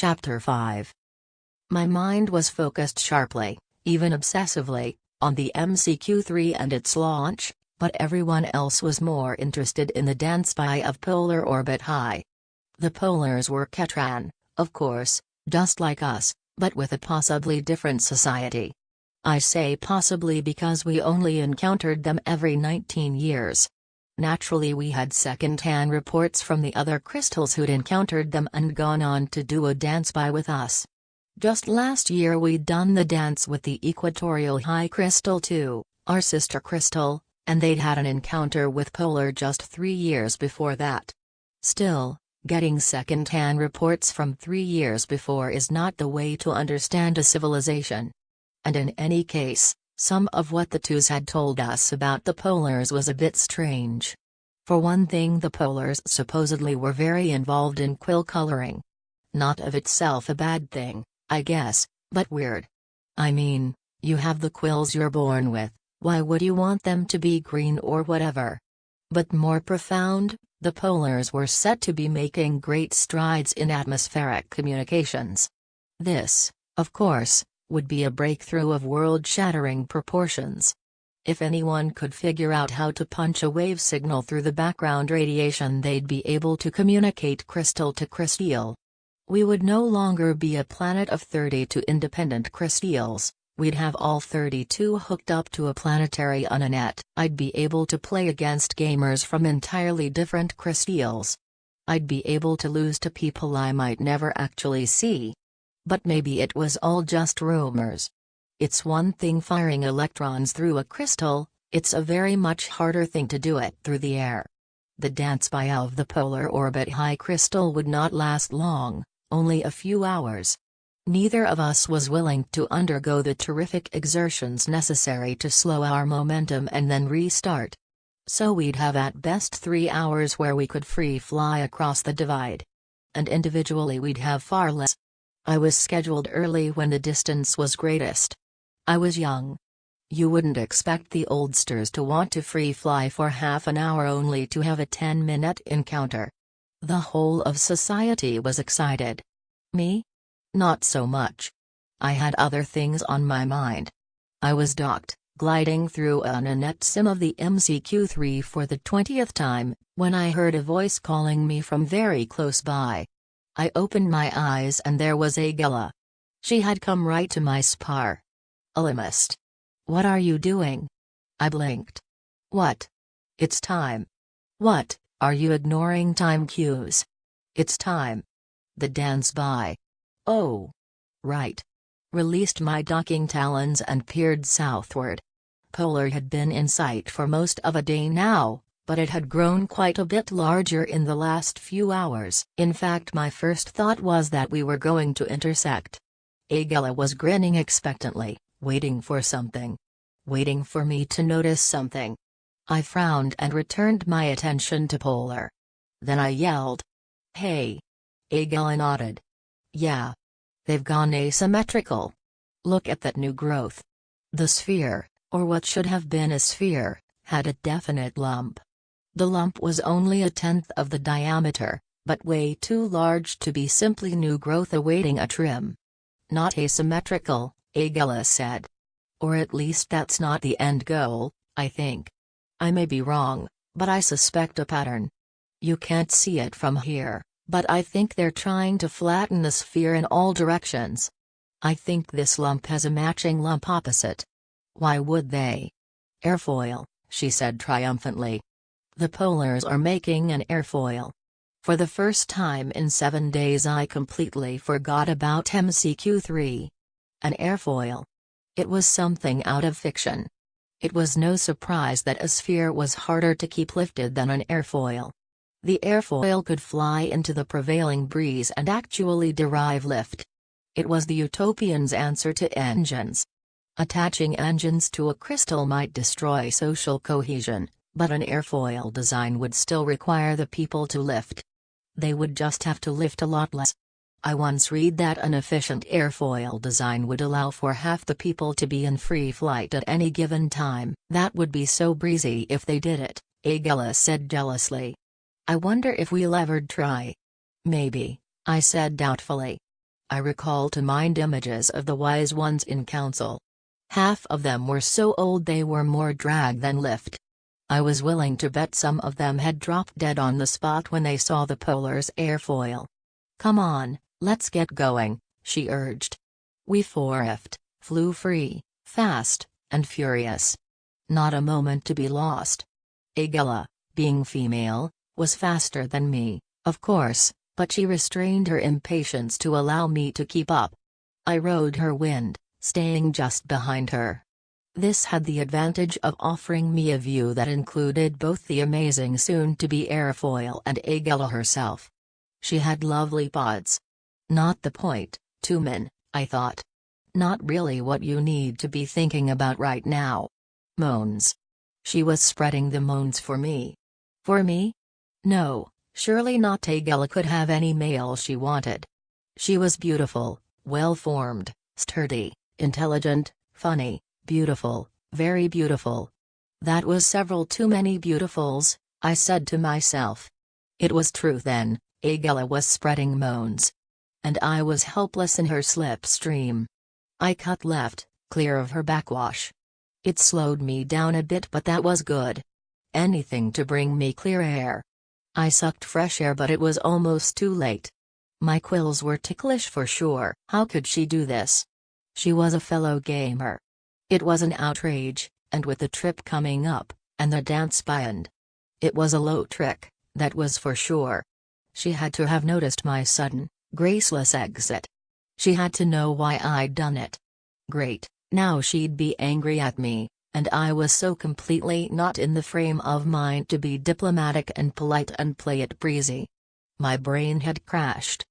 Chapter 5. My mind was focused sharply, even obsessively, on the MCQ-3 and its launch, but everyone else was more interested in the dance by of Polar Orbit High. The Polars were Ketran, of course, just like us, but with a possibly different society. I say possibly because we only encountered them every 19 years. Naturally, we had second-hand reports from the other crystals who'd encountered them and gone on to do a dance by with us. Just last year we'd done the dance with the Equatorial High Crystal too, our sister crystal, and they'd had an encounter with Polar just 3 years before that. Still, getting second-hand reports from 3 years before is not the way to understand a civilization. And in any case, some of what the twos had told us about the Polars was a bit strange. For one thing, the Polars supposedly were very involved in quill coloring. Not of itself a bad thing, I guess, but weird. I mean, you have the quills you're born with, why would you want them to be green or whatever? But more profound, the Polars were set to be making great strides in atmospheric communications. This, of course, would be a breakthrough of world-shattering proportions. If anyone could figure out how to punch a wave signal through the background radiation, they'd be able to communicate crystal to crystal. We would no longer be a planet of 32 independent crystals, we'd have all 32 hooked up to a planetary unanet. I'd be able to play against gamers from entirely different crystals. I'd be able to lose to people I might never actually see. But maybe it was all just rumors. It's one thing firing electrons through a crystal, it's a very much harder thing to do it through the air. The dance by of the Polar Orbit High Crystal would not last long, only a few hours. Neither of us was willing to undergo the terrific exertions necessary to slow our momentum and then restart. So we'd have at best 3 hours where we could free fly across the divide. And individually we'd have far less. I was scheduled early when the distance was greatest. I was young. You wouldn't expect the oldsters to want to free fly for half an hour only to have a 10-minute encounter. The whole of society was excited. Me? Not so much. I had other things on my mind. I was docked, gliding through an Anet sim of the MCQ-3 for the 20th time, when I heard a voice calling me from very close by. I opened my eyes and there was Agella. She had come right to my spar. Ellimist. What are you doing? I blinked. What? It's time. What, are you ignoring time cues? It's time. The dance by. Oh. Right. Released my docking talons and peered southward. Polar had been in sight for most of a day now, but it had grown quite a bit larger in the last few hours. In fact, my first thought was that we were going to intersect. Agella was grinning expectantly, waiting for something. Waiting for me to notice something. I frowned and returned my attention to Polar. Then I yelled. Hey. Agella nodded. Yeah. They've gone asymmetrical. Look at that new growth. The sphere, or what should have been a sphere, had a definite lump. The lump was only 1/10 of the diameter, but way too large to be simply new growth awaiting a trim. Not asymmetrical, Agella said. Or at least that's not the end goal, I think. I may be wrong, but I suspect a pattern. You can't see it from here, but I think they're trying to flatten the sphere in all directions. I think this lump has a matching lump opposite. Why would they? Airfoil, she said triumphantly. The Polars are making an airfoil. For the first time in 7 days I completely forgot about MCQ-3. An airfoil. It was something out of fiction. It was no surprise that a sphere was harder to keep lifted than an airfoil. The airfoil could fly into the prevailing breeze and actually derive lift. It was the utopians' answer to engines. Attaching engines to a crystal might destroy social cohesion, but an airfoil design would still require the people to lift. They would just have to lift a lot less. I once read that an efficient airfoil design would allow for half the people to be in free flight at any given time. That would be so breezy if they did it, Agella said jealously. I wonder if we'll ever try. Maybe, I said doubtfully. I recall to mind images of the wise ones in council. Half of them were so old they were more drag than lift. I was willing to bet some of them had dropped dead on the spot when they saw the Polar's airfoil. "Come on, let's get going," she urged. We forifed, flew free, fast, and furious. Not a moment to be lost. Agella, being female, was faster than me, of course, but she restrained her impatience to allow me to keep up. I rode her wind, staying just behind her. This had the advantage of offering me a view that included both the amazing soon-to-be airfoil and Agella herself. She had lovely pods. Not the point, Tumen, I thought. Not really what you need to be thinking about right now. Moans. She was spreading the moans for me. For me? No, surely not. Agella could have any male she wanted. She was beautiful, well-formed, sturdy, intelligent, funny, beautiful, very beautiful. That was several too many beautifuls, I said to myself. It was true then, Agella was spreading moans. And I was helpless in her slipstream. I cut left, clear of her backwash. It slowed me down a bit, but that was good. Anything to bring me clear air. I sucked fresh air, but it was almost too late. My quills were ticklish for sure. How could she do this? She was a fellow gamer. It was an outrage, and with the trip coming up, and the dance beyond. It was a low trick, that was for sure. She had to have noticed my sudden, graceless exit. She had to know why I'd done it. Great, now she'd be angry at me, and I was so completely not in the frame of mind to be diplomatic and polite and play it breezy. My brain had crashed.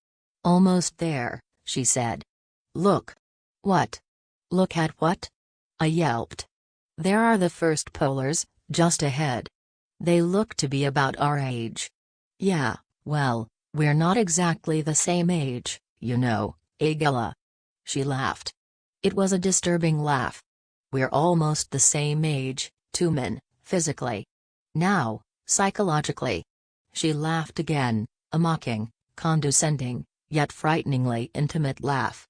"Almost there," she said. "Look." "What?" "Look at what?" I yelped. "There are the first polars, just ahead. They look to be about our age." "Yeah, well, we're not exactly the same age, you know, Agella." She laughed. It was a disturbing laugh. "We're almost the same age, Tumen, physically. Now, psychologically." She laughed again, a mocking, condescending, yet frighteningly intimate laugh.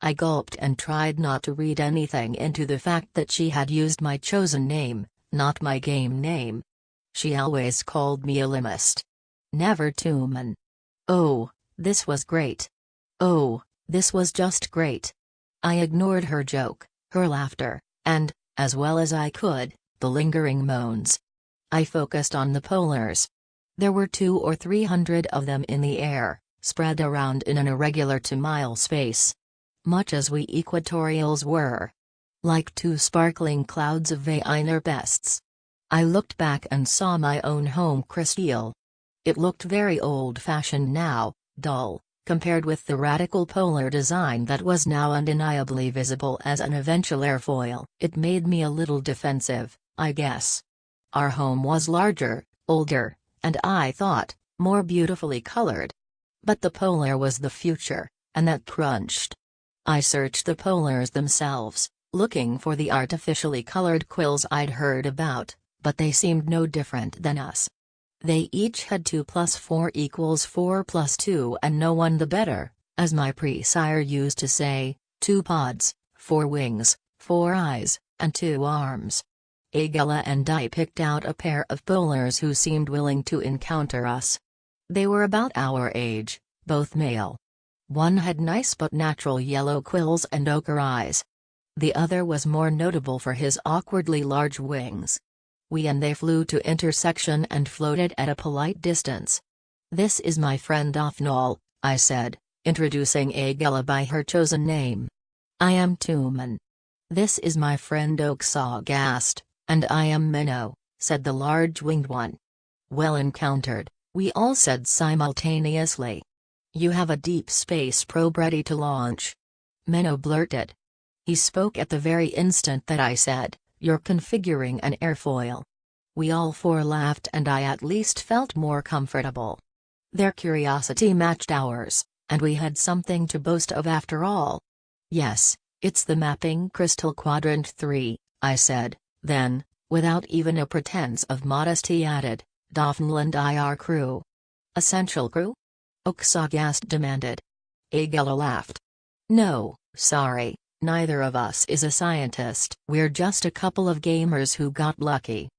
I gulped and tried not to read anything into the fact that she had used my chosen name, not my game name. She always called me Ellimist. Never Tumen. Oh, this was great. Oh, this was just great. I ignored her joke, her laughter, and, as well as I could, the lingering moans. I focused on the polars. There were 200 or 300 of them in the air, spread around in an irregular 2-mile space. Much as we equatorials were. Like 2 sparkling clouds of Weiner pests. I looked back and saw my own home Crystale. It looked very old-fashioned now, dull, compared with the radical polar design that was now undeniably visible as an eventual airfoil. It made me a little defensive, I guess. Our home was larger, older, and I thought, more beautifully colored. But the polar was the future, and that crunched. I searched the polars themselves, looking for the artificially colored quills I'd heard about, but they seemed no different than us. They each had 2 + 4 = 4 + 2, and no one the better, as my pre-sire used to say, 2 pods, 4 wings, 4 eyes, and 2 arms. Agella and I picked out a pair of polars who seemed willing to encounter us. They were about our age, both male. One had nice but natural yellow quills and ochre eyes. The other was more notable for his awkwardly large wings. We and they flew to intersection and floated at a polite distance. "This is my friend Ophnal," I said, introducing Agella by her chosen name. "I am Tumen." "This is my friend Oxagast, and I am Minnow," said the large-winged one. "Well encountered," we all said simultaneously. "You have a deep space probe ready to launch?" Minnow blurted. He spoke at the very instant that I said, "You're configuring an airfoil." We all 4 laughed, and I at least felt more comfortable. Their curiosity matched ours, and we had something to boast of after all. "Yes, it's the mapping crystal quadrant 3, I said, then, without even a pretense of modesty added, "Daphne and I are crew." "Essential crew?" Oxagast demanded. Agella laughed. No, sorry, neither of us is a scientist. We're just a couple of gamers who got lucky.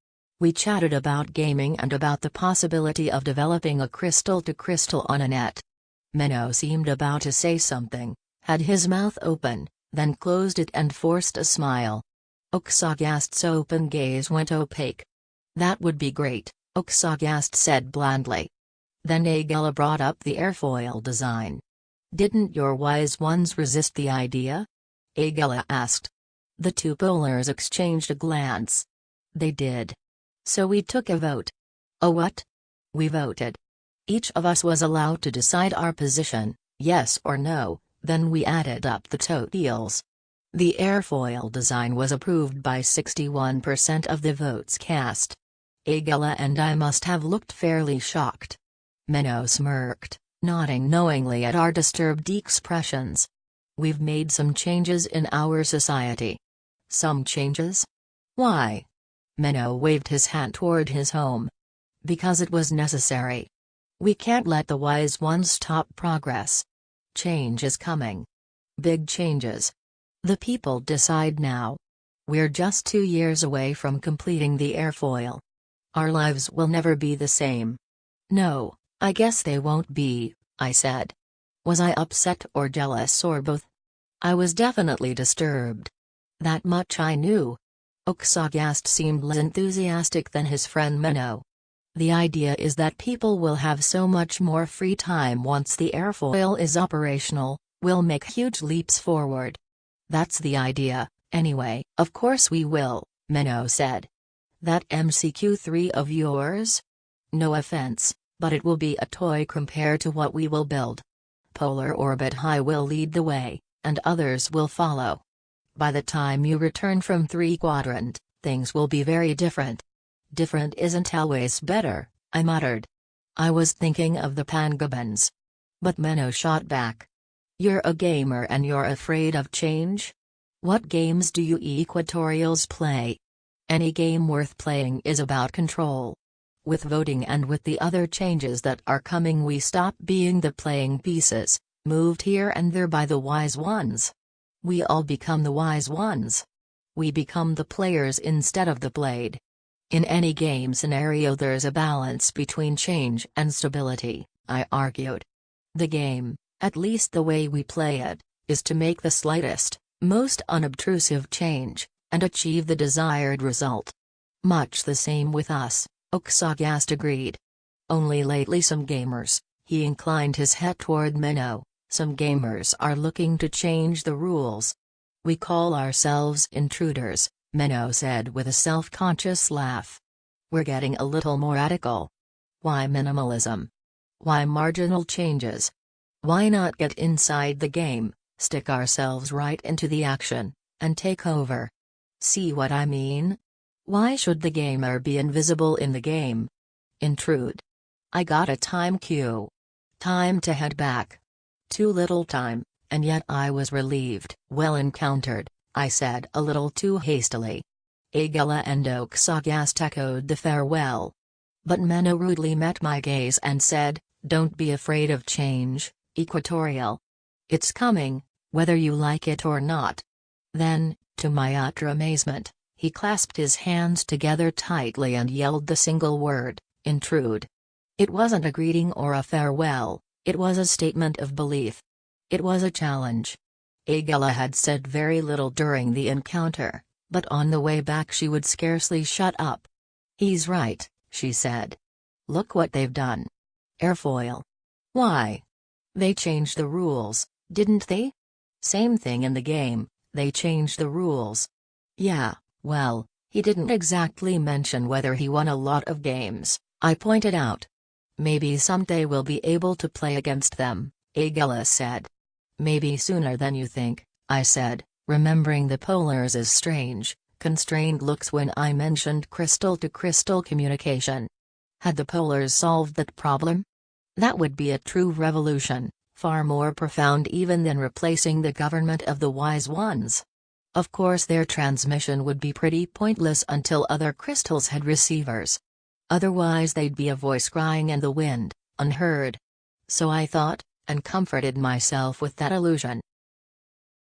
We chatted about gaming and about the possibility of developing a crystal-to-crystal on a net. Menno seemed about to say something, had his mouth open, then closed it and forced a smile. Oxagast's open gaze went opaque. That would be great, Oxagast said blandly. Then Agella brought up the airfoil design. Didn't your wise ones resist the idea? Agella asked. The two polars exchanged a glance. They did. So we took a vote. A what? We voted. Each of us was allowed to decide our position, yes or no, then we added up the totals. The airfoil design was approved by 61% of the votes cast. Agella and I must have looked fairly shocked. Menno smirked, nodding knowingly at our disturbed expressions. We've made some changes in our society. Some changes? Why? Menno waved his hand toward his home. Because it was necessary. We can't let the wise ones stop progress. Change is coming. Big changes. The people decide now. We're just 2 years away from completing the airfoil. Our lives will never be the same. No, I guess they won't be, I said. Was I upset or jealous or both? I was definitely disturbed. That much I knew. Oxagast seemed less enthusiastic than his friend Menno. The idea is that people will have so much more free time once the airfoil is operational, we'll make huge leaps forward. That's the idea, anyway. Of course we will, Menno said. That MCQ-3 of yours? No offense, but it will be a toy compared to what we will build. Polar Orbit High will lead the way, and others will follow. By the time you return from 3 Quadrant, things will be very different. Different isn't always better, I muttered. I was thinking of the Pangabans. But Menno shot back. You're a gamer and you're afraid of change? What games do you Equatorials play? Any game worth playing is about control. With voting and with the other changes that are coming, we stop being the playing pieces, moved here and there by the wise ones. We all become the wise ones. We become the players instead of the played. In any game scenario there's a balance between change and stability, I argued. The game, at least the way we play it, is to make the slightest, most unobtrusive change, and achieve the desired result. Much the same with us, Oxagast agreed. Only lately some gamers, he inclined his head toward Menno, some gamers are looking to change the rules. We call ourselves intruders, Menno said with a self-conscious laugh. We're getting a little more radical. Why minimalism? Why marginal changes? Why not get inside the game, stick ourselves right into the action, and take over? See what I mean? Why should the gamer be invisible in the game? Intrude. I got a time cue. Time to head back. Too little time, and yet I was relieved. Well encountered, I said a little too hastily. Agella and Oxagast echoed the farewell. But Menno rudely met my gaze and said, don't be afraid of change, Equatorial. It's coming, whether you like it or not. Then, to my utter amazement, he clasped his hands together tightly and yelled the single word, intrude. It wasn't a greeting or a farewell, it was a statement of belief. It was a challenge. Agella had said very little during the encounter, but on the way back she would scarcely shut up. He's right, she said. Look what they've done. Airfoil. Why? They changed the rules, didn't they? Same thing in the game, they changed the rules. Yeah, well, he didn't exactly mention whether he won a lot of games, I pointed out. Maybe someday we'll be able to play against them, Agella said. Maybe sooner than you think, I said, remembering the Polars' strange, constrained looks when I mentioned crystal-to-crystal communication. Had the Polars solved that problem? That would be a true revolution, far more profound even than replacing the government of the wise ones. Of course their transmission would be pretty pointless until other crystals had receivers. Otherwise they'd be a voice crying in the wind, unheard. So I thought, and comforted myself with that illusion.